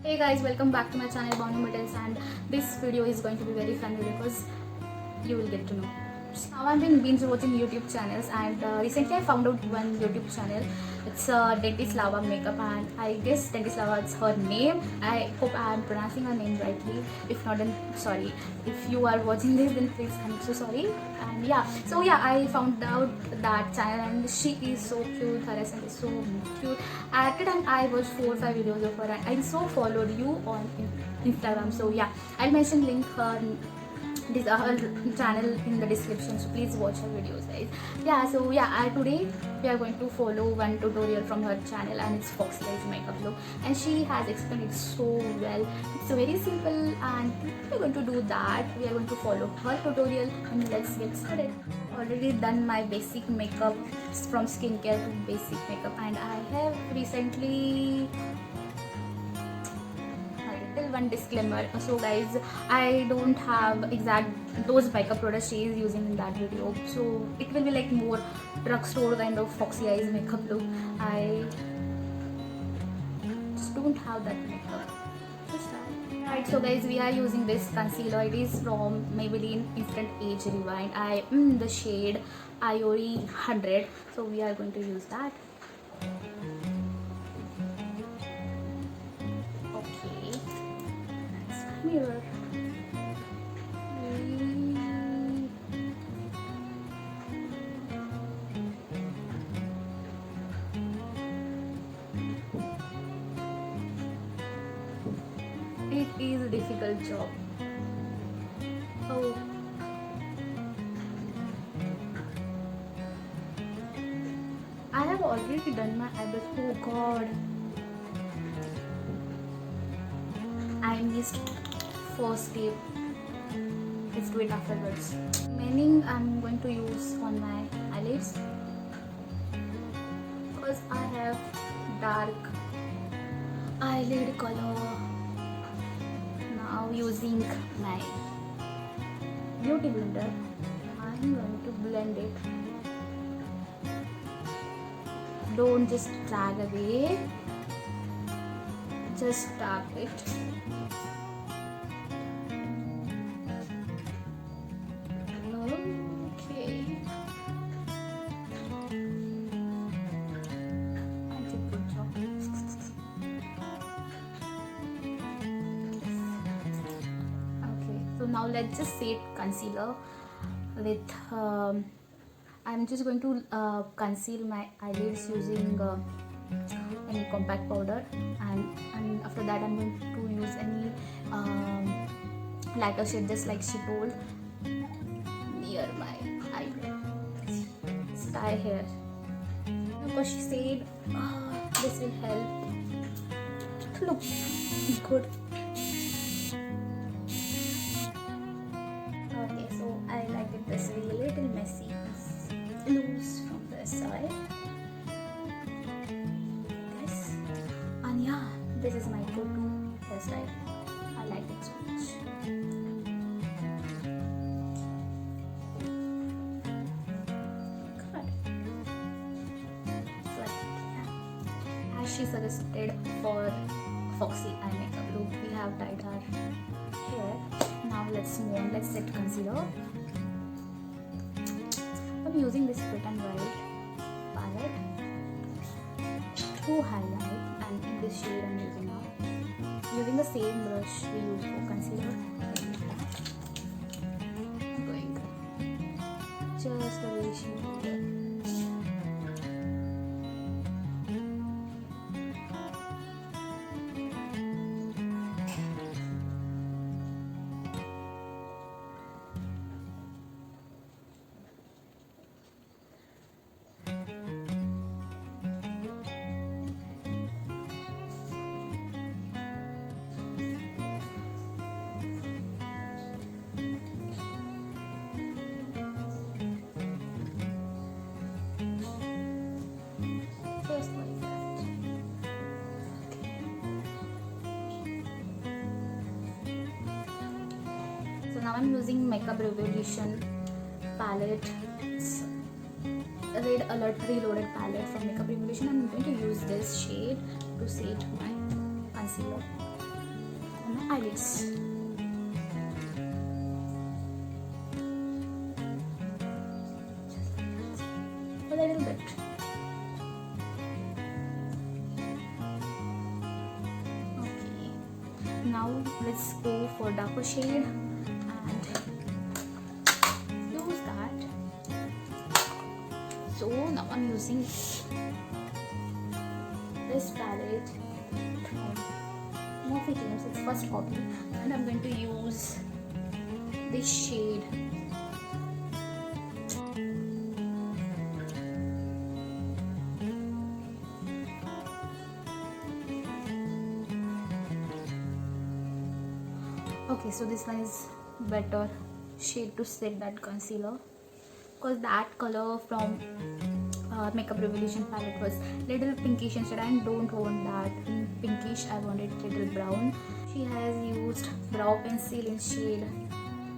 Hey guys, welcome back to my channel Bonu Metals, and this video is going to be very funny because you will get to know. Now I've been binge watching YouTube channels, and recently I found out one YouTube channel. It's Dentist Lava Makeup, and I guess Dentist Lava is her name. I hope I am pronouncing her name rightly. If not, then sorry. If you are watching this, then please, I'm so sorry. And yeah, I found out that channel, and she is so cute. Her accent is so cute. At the time I watched 4 or 5 videos of her, and I so followed you on Instagram. So yeah, I'll mention link her her channel in the description, so please watch her videos, guys. Today we are going to follow one tutorial from her channel, and it's Foxy Eyes makeup look, and she has explained it so well. It's very simple, and we're going to do that. We are going to follow her tutorial, and let's get started. Already done my basic makeup from skincare to basic makeup, and I have recently one disclaimer. So guys, I don't have exact those makeup products she is using in that video, so it will be like more drugstore kind of Foxy Eyes makeup look. I just don't have that makeup. Right, so guys, we are using this concealer. It is from Maybelline Instant Age Rewind. The shade Ivory 100. So we are going to use that. Mirror. It is a difficult job. Oh. I have already done my eyebrows. Oh god. I missed first step. Let's do it afterwards. Remaining I'm going to use on my eyelids because I have dark eyelid color. Now using my beauty blender, I'm going to blend it. Don't just drag away, just tap it. So now let's just set concealer with I'm just going to conceal my eyelids using any compact powder, and after that I'm going to use any lighter shade, just like she told, near my eyebrow, sky hair, because she said this will help to look good. I like it this way, a little messy, loose from this side. This, and yeah, this is my go-to hairstyle. I like it so much. Good. So yeah, as she suggested for Foxy Eye makeup look, we have dyed our hair. Now let's move on. Let's set concealer. I'm using this Wet n Wild palette to highlight, and in this shade I'm using now. Using the same brush we use for concealer. I'm going just the way she did. So now I'm using Makeup Revolution palette. It's a Red Alert Reloaded palette from Makeup Revolution. I'm going to use this shade to set my concealer. eyelids. A little bit. Okay. Now let's go for darker shade and use that. So now I'm using this palette from Morphe James, it's first copy, and I'm going to use this shade. Okay, so this one is better shade to set that concealer, because that color from Makeup Revolution palette was little pinkish instead. I don't want that pinkish, I wanted little brown. She has used brow pencil in shade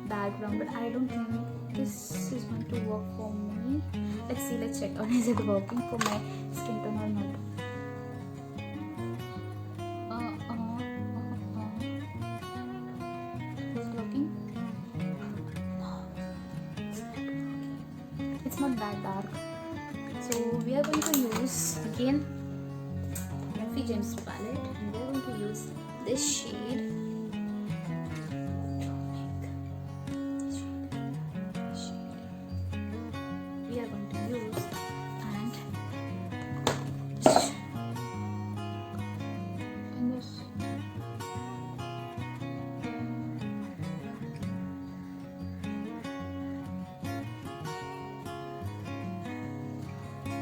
dark brown, but I don't think this is going to work for me. Let's see, let's check out is it working for my skin tone or not. Is it working? No, it's not that dark. So we are going to use again Morphe James palette, and we are going to use this shade. We are going to use and this.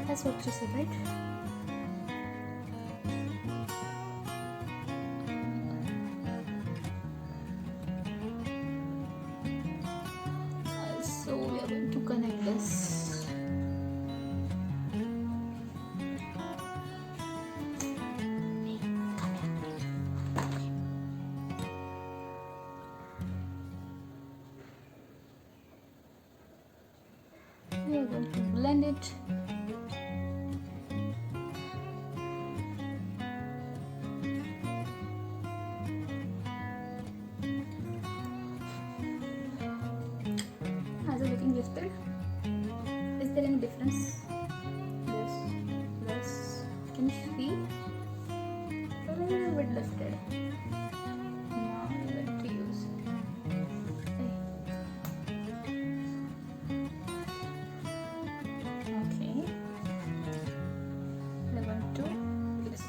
That's what you said, right? So we are going to connect this. We are going to blend it. Lifted. Is there any difference? This, can you see? A little bit lifted. Now I'm going to use. Okay. I'm going to do this.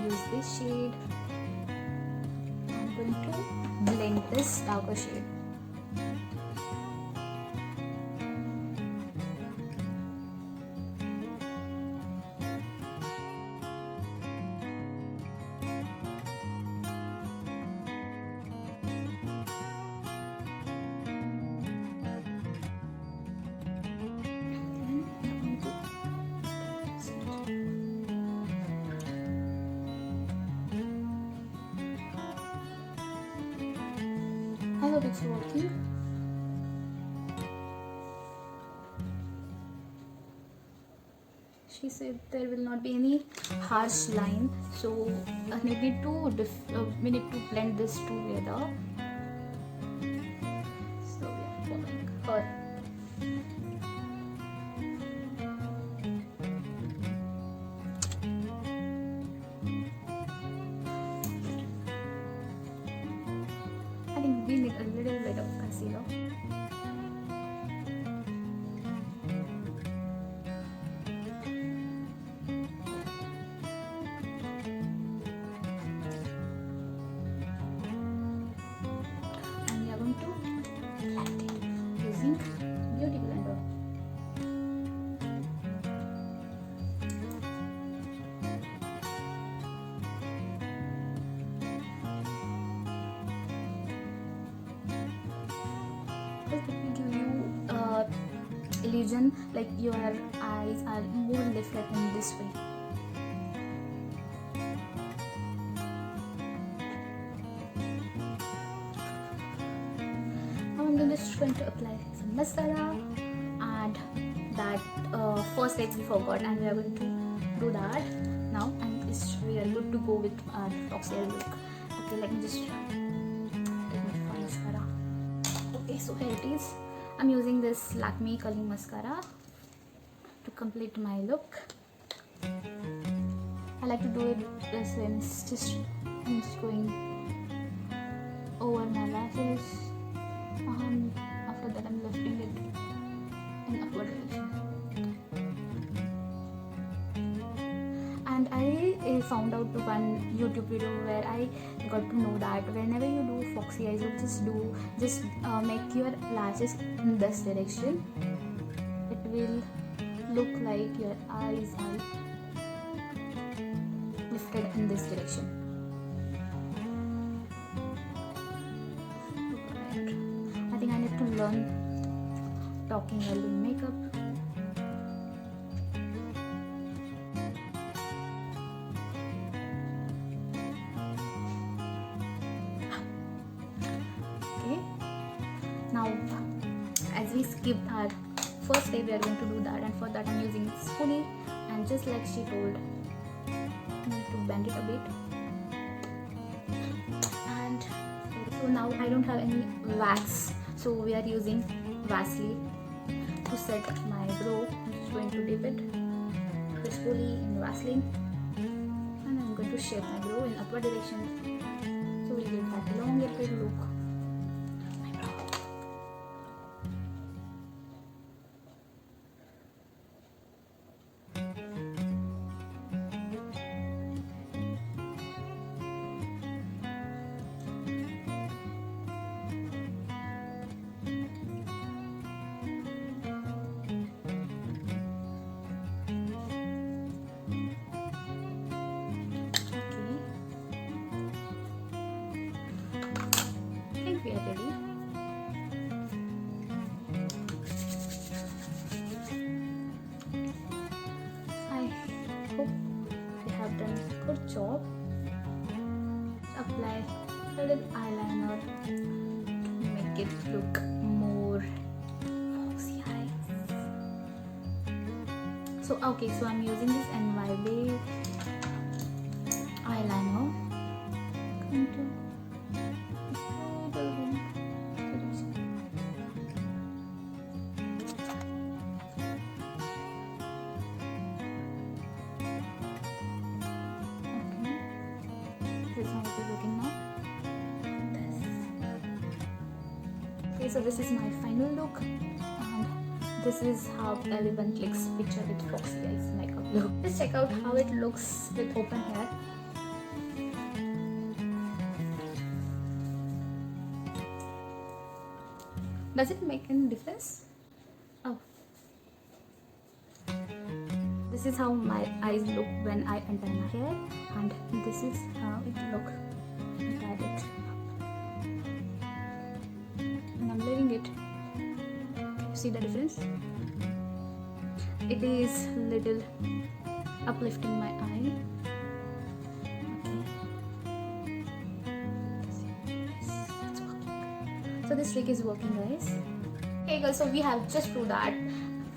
Use this shade. I'm going to blend this darker shade. I hope it's working. She said there will not be any harsh line, so we need to blend this together. So we are following her. I think we need a little bit of concealer. And we are going to blend it using Beauty Blender. It will give you illusion like your eyes are more lifted in this way. Now I'm just going to apply some mascara and that first step we forgot, and we are going to do that now, and we are good to go with our Foxy Eye look. Okay, let me just take my mascara. Okay, so here it is. I'm using this Lakme curling mascara to complete my look. I like to do it this way. I'm just going over my lashes. After that, I'm lifting it in upward direction. And I found out one YouTube video where I got to know that whenever you do foxy eyes, you just make your lashes in this direction. It will look like your eyes are lifted in this direction. I think I need to learn talking while doing makeup. Okay. Now, as we skipped our first step, we are going to do that, and for that I'm using spoolie, and just like she told, I need to bend it a bit. And so now I don't have any wax, so we are using Vaseline to set my brow. I'm just going to dip it gracefully in Vaseline, and I'm going to shape my brow in upward direction, so we'll get that elongated look. My brow. I think we are ready. I hope we have done a good job. Apply little eyeliner to make it look more foxy eyes. So I'm using this NYB eyeliner. Going to this is how it is looking now. Okay, so this is my final look, and this is how everyone clicks picture with foxy eyes makeup look. Just check out how it looks with open hair. Does it make any difference? Oh. This is how my eyes look when I untie my hair, and this is how it look if I add it. And I'm leaving it. Can you see the difference? It is little uplifting my eye. So this trick is working, guys. Hey girls, so we have just proved that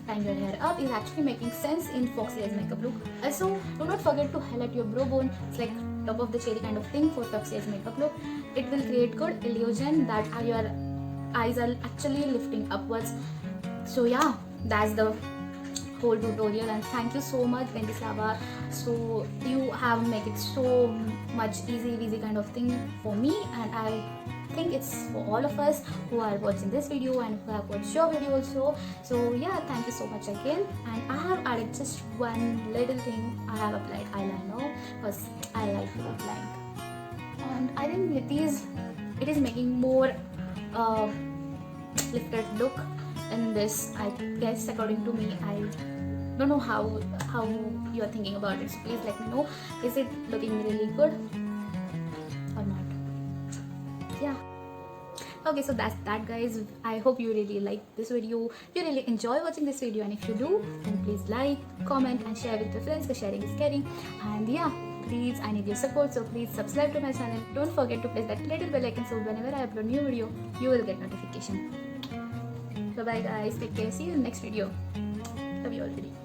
tying your hair up is actually making sense in foxy eyes makeup look. Also, do not forget to highlight your brow bone. It's like top of the cherry kind of thing for foxy eyes makeup look. It will create good illusion that your eyes are actually lifting upwards. So yeah, that's the whole tutorial, and thank you so much, Wendy Slava. So you have made it so much easy kind of thing for me, and I think it's for all of us who are watching this video and who have watched your video also. So yeah, thank you so much again. And I have added just one little thing. I have applied eyeliner because I like to apply, and I think it is making more lifted look in this. I guess according to me, I don't know how you are thinking about it, so please let me know, is it looking really good or not? Yeah. Okay, so that's that, guys. I hope you really like this video, you really enjoy watching this video, and if you do, then please like, comment and share with your friends, because sharing is caring. And yeah, please, I need your support, so please subscribe to my channel. Don't forget to press that little bell icon, so whenever I upload new video, you will get notification. Bye bye guys, take care, see you in the next video. Love you already.